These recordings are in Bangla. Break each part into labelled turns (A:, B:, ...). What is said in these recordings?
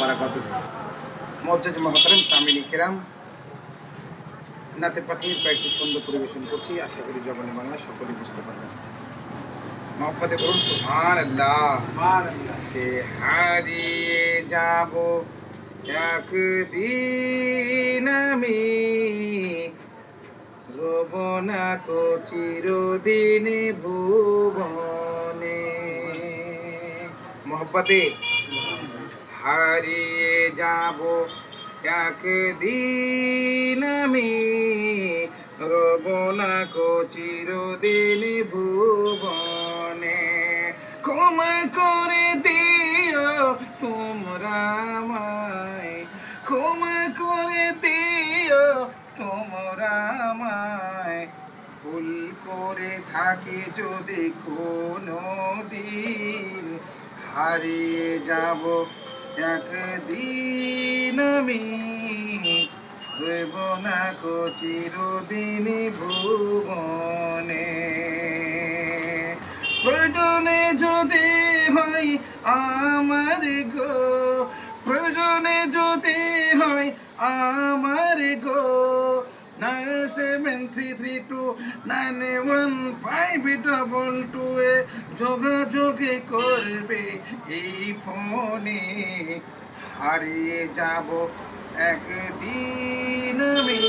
A: বারাকাতুহু। মুআজ্জাজ মুহতারাম সামিন কিরাম, নাতে পাখির কয়েকটি ছন্দ পরিবেশন করছি, আশা করি জবানে বাংলা সকলেই বুঝতে পারবেন। মহব্বতে বলুন সুবহানাল্লাহ। কে হারিয়ে যাব একদিন আমি, রব না কো চিরদিন ভুবনে। মহব্বতে হারিয়ে যাব একদিন আমি, রব না কো চিরদিন ভুবনে। ক্ষমা করে দিও তোমরা আমায়, ক্ষমা করে দিও তোমরা আমায়, ভুল করে থাকি যদি কোনো দিন, হারিয়ে যাব একদিন আমি, রইব না কো চিরদিন ভুবনে। প্রয়োজনে যদি হয় আমার গো, প্রয়োজনে যদি হয় আমার গো, 9733291522 যোগাযোগে করবে এই ফোনে। হারিয়ে যাব একদিন আমি,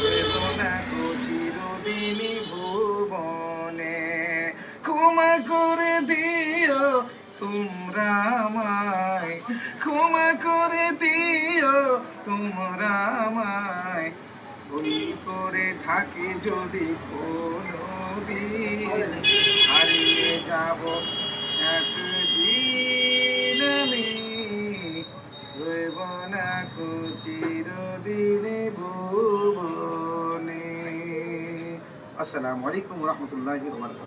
A: রইব না কো চিরদিন ভুবনে। ক্ষমা করে দিও তোমরা আমায়, ক্ষমা করে দিও তোমরা আমায়, ভুল করে থাকি যদি কোনো দিন, হারিয়ে যাব একদিন আমি, রইব না কো চিরদিন ভুবনে। আসসালামু আলাইকুম ওয়া রাহমাতুল্লাহি ওয়া বারাকাতুহু।